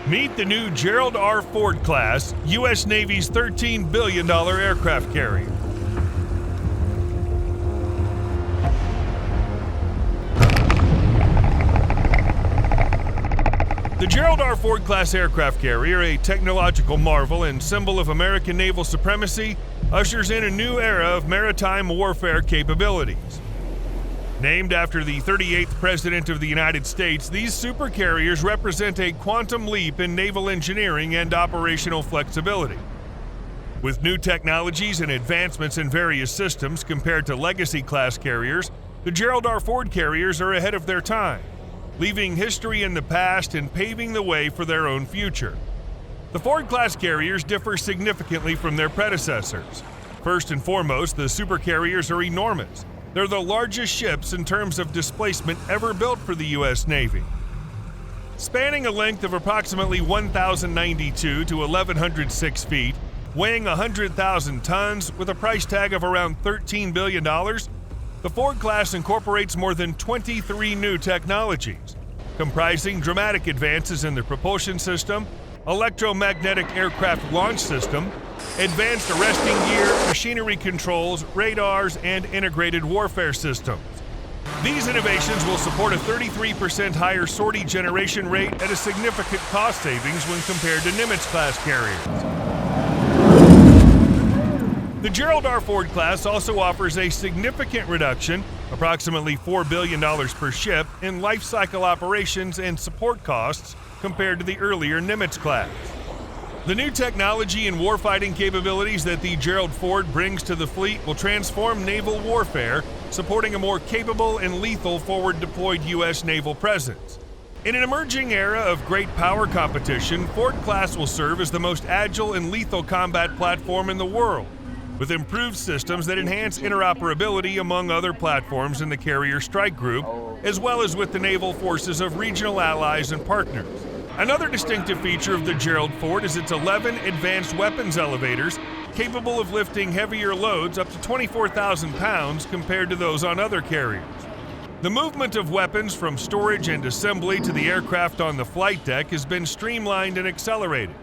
Meet the new Gerald R. Ford class, U.S. Navy's $13 billion aircraft carrier. The Gerald R. Ford class aircraft carrier, a technological marvel and symbol of American naval supremacy, ushers in a new era of maritime warfare capabilities. Named after the 38th President of the United States, these supercarriers represent a quantum leap in naval engineering and operational flexibility. With new technologies and advancements in various systems compared to legacy-class carriers, the Gerald R. Ford carriers are ahead of their time, leaving history in the past and paving the way for their own future. The Ford-class carriers differ significantly from their predecessors. First and foremost, the supercarriers are enormous. They're the largest ships in terms of displacement ever built for the U.S. Navy. Spanning a length of approximately 1,092 to 1,106 feet, weighing 100,000 tons with a price tag of around $13 billion, the Ford class incorporates more than 23 new technologies, comprising dramatic advances in the propulsion system, electromagnetic aircraft launch system, advanced arresting gear, machinery controls, radars, and integrated warfare systems. These innovations will support a 33% higher sortie generation rate at a significant cost savings when compared to Nimitz-class carriers. The Gerald R. Ford class also offers a significant reduction, approximately $4 billion per ship, in life cycle operations and support costs compared to the earlier Nimitz-class. The new technology and warfighting capabilities that the Gerald Ford brings to the fleet will transform naval warfare, supporting a more capable and lethal forward-deployed U.S. naval presence. In an emerging era of great power competition, Ford-class will serve as the most agile and lethal combat platform in the world, with improved systems that enhance interoperability among other platforms in the carrier strike group, as well as with the naval forces of regional allies and partners. Another distinctive feature of the Gerald Ford is its 11 advanced weapons elevators, capable of lifting heavier loads up to 24,000 pounds compared to those on other carriers. The movement of weapons from storage and assembly to the aircraft on the flight deck has been streamlined and accelerated.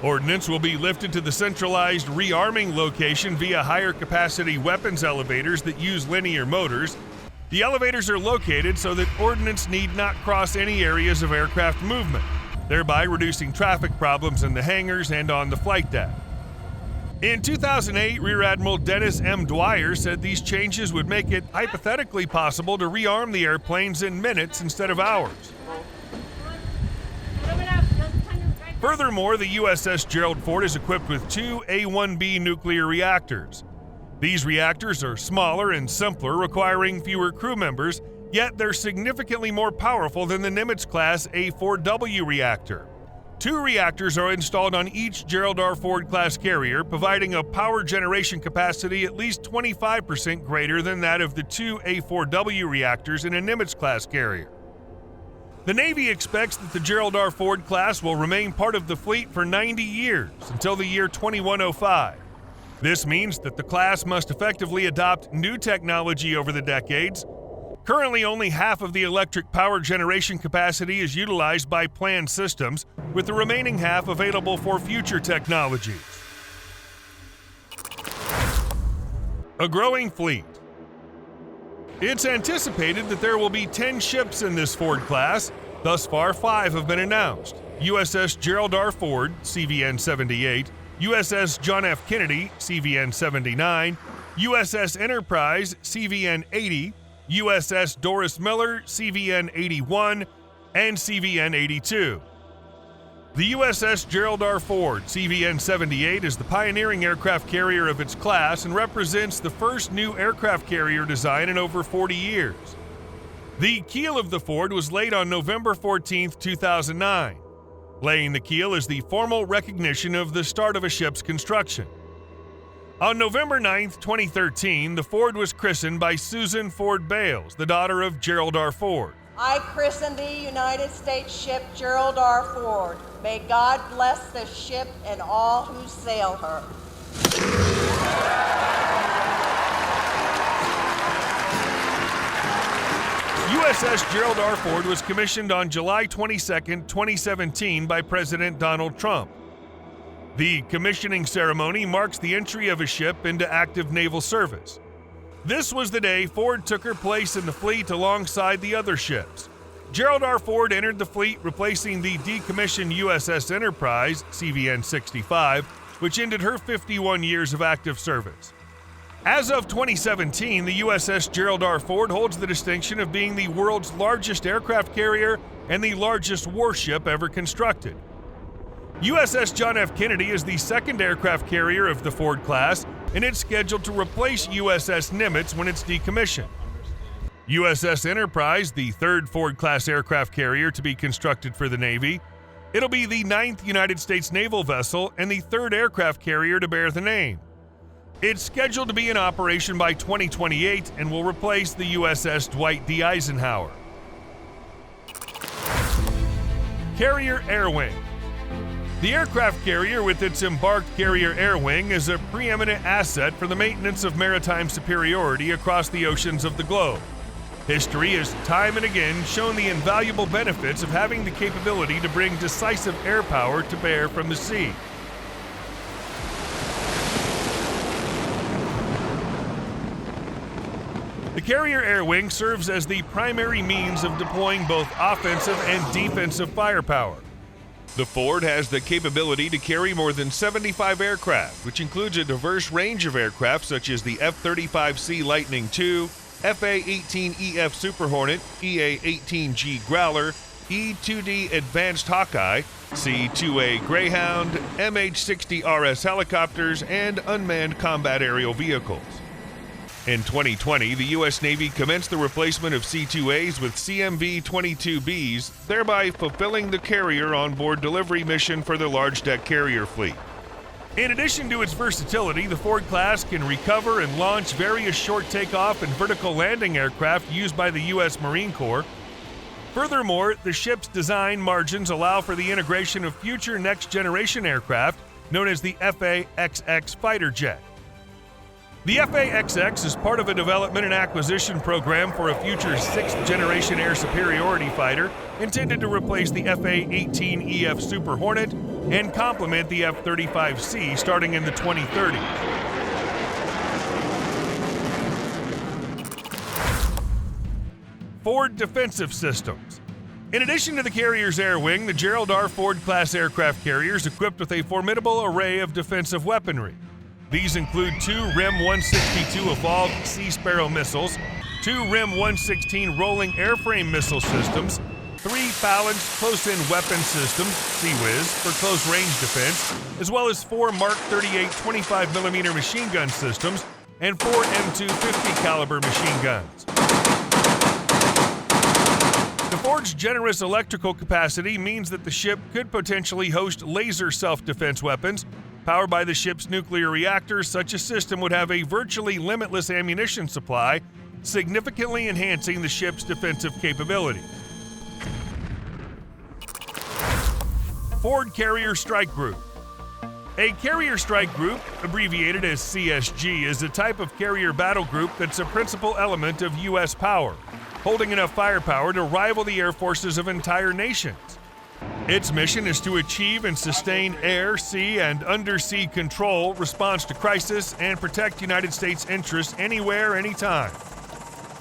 Ordnance will be lifted to the centralized rearming location via higher capacity weapons elevators that use linear motors. The elevators are located so that ordnance need not cross any areas of aircraft movement, thereby reducing traffic problems in the hangars and on the flight deck. In 2008, Rear Admiral Dennis M. Dwyer said these changes would make it hypothetically possible to rearm the airplanes in minutes instead of hours. Furthermore, the USS Gerald Ford is equipped with two A-1B nuclear reactors. These reactors are smaller and simpler, requiring fewer crew members, yet they're significantly more powerful than the Nimitz-class A-4W reactor. Two reactors are installed on each Gerald R. Ford class carrier, providing a power generation capacity at least 25% greater than that of the two A-4W reactors in a Nimitz-class carrier. The Navy expects that the Gerald R. Ford class will remain part of the fleet for 90 years, until the year 2105. This means that the class must effectively adopt new technology over the decades. Currently, only half of the electric power generation capacity is utilized by planned systems, with the remaining half available for future technologies. A growing fleet. It's anticipated that there will be 10 ships in this Ford class. Thus far, 5 have been announced: USS Gerald R. Ford, CVN-78, USS John F. Kennedy, CVN-79, USS Enterprise, CVN-80, USS Doris Miller, CVN-81, and CVN-82. The USS Gerald R. Ford, CVN-78, is the pioneering aircraft carrier of its class and represents the first new aircraft carrier design in over 40 years. The keel of the Ford was laid on November 14, 2009. Laying the keel is the formal recognition of the start of a ship's construction. On November 9, 2013, the Ford was christened by Susan Ford Bales, the daughter of Gerald R. Ford. I christen the United States ship Gerald R. Ford. May God bless the ship and all who sail her. USS Gerald R. Ford was commissioned on July 22, 2017 by President Donald Trump. The commissioning ceremony marks the entry of a ship into active naval service. This was the day Ford took her place in the fleet alongside the other ships. Gerald R. Ford entered the fleet, replacing the decommissioned USS Enterprise, CVN-65, which ended her 51 years of active service. As of 2017, the USS Gerald R. Ford holds the distinction of being the world's largest aircraft carrier and the largest warship ever constructed. USS John F. Kennedy is the second aircraft carrier of the Ford class, and it's scheduled to replace USS Nimitz when it's decommissioned. USS Enterprise, the third Ford-class aircraft carrier to be constructed for the Navy, it'll be the 9th United States naval vessel and the third aircraft carrier to bear the name. It's scheduled to be in operation by 2028 and will replace the USS Dwight D. Eisenhower. Carrier Air Wing. The aircraft carrier with its embarked carrier air wing is a preeminent asset for the maintenance of maritime superiority across the oceans of the globe. History has time and again shown the invaluable benefits of having the capability to bring decisive air power to bear from the sea. The carrier air wing serves as the primary means of deploying both offensive and defensive firepower. The Ford has the capability to carry more than 75 aircraft, which includes a diverse range of aircraft such as the F-35C Lightning II, FA-18EF Super Hornet, EA-18G Growler, E-2D Advanced Hawkeye, C-2A Greyhound, MH-60 RS helicopters, and unmanned combat aerial vehicles. In 2020, the U.S. Navy commenced the replacement of C-2As with CMV-22Bs, thereby fulfilling the carrier on-board delivery mission for the large deck carrier fleet. In addition to its versatility, the Ford class can recover and launch various short takeoff and vertical landing aircraft used by the U.S. Marine Corps. Furthermore, the ship's design margins allow for the integration of future next-generation aircraft known as the FA-XX fighter jet. The FA-XX is part of a development and acquisition program for a future sixth-generation air superiority fighter intended to replace the FA-18EF Super Hornet and complement the F-35C starting in the 2030s. Ford Defensive Systems. In addition to the carrier's air wing, the Gerald R. Ford-class aircraft carrier is equipped with a formidable array of defensive weaponry. These include 2 RIM-162 Evolved Sea Sparrow missiles, 2 RIM-116 rolling airframe missile systems, 3 balanced close-in weapon systems, CWIS, for close-range defense, as well as 4 Mark 38 25mm machine gun systems and 4 M250 caliber machine guns. The Ford's generous electrical capacity means that the ship could potentially host laser self-defense weapons. Powered by the ship's nuclear reactors, such a system would have a virtually limitless ammunition supply, significantly enhancing the ship's defensive capability. Ford Carrier Strike Group. A Carrier Strike Group, abbreviated as CSG, is a type of carrier battle group that's a principal element of U.S. power, holding enough firepower to rival the air forces of entire nations. Its mission is to achieve and sustain air, sea, and undersea control, response to crisis, and protect United States interests anywhere, anytime.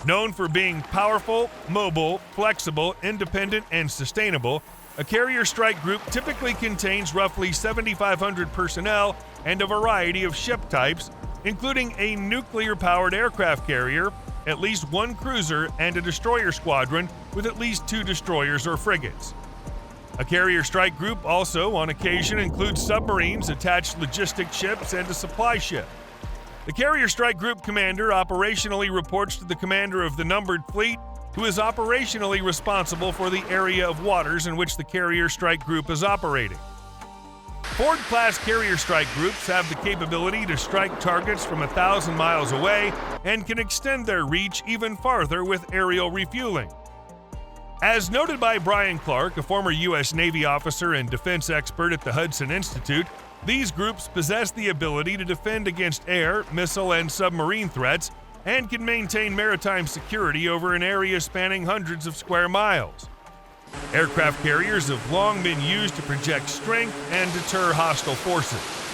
Known for being powerful, mobile, flexible, independent, and sustainable, a carrier strike group typically contains roughly 7,500 personnel and a variety of ship types, including a nuclear-powered aircraft carrier, at least 1 cruiser, and a destroyer squadron with at least 2 destroyers or frigates. A carrier strike group also, on occasion, includes submarines, attached logistic ships, and a supply ship. The carrier strike group commander operationally reports to the commander of the numbered fleet, who is operationally responsible for the area of waters in which the carrier strike group is operating. Ford-class carrier strike groups have the capability to strike targets from 1,000 miles away and can extend their reach even farther with aerial refueling. As noted by Brian Clark, a former U.S. Navy officer and defense expert at the Hudson Institute, these groups possess the ability to defend against air, missile, and submarine threats, and can maintain maritime security over an area spanning hundreds of square miles. Aircraft carriers have long been used to project strength and deter hostile forces.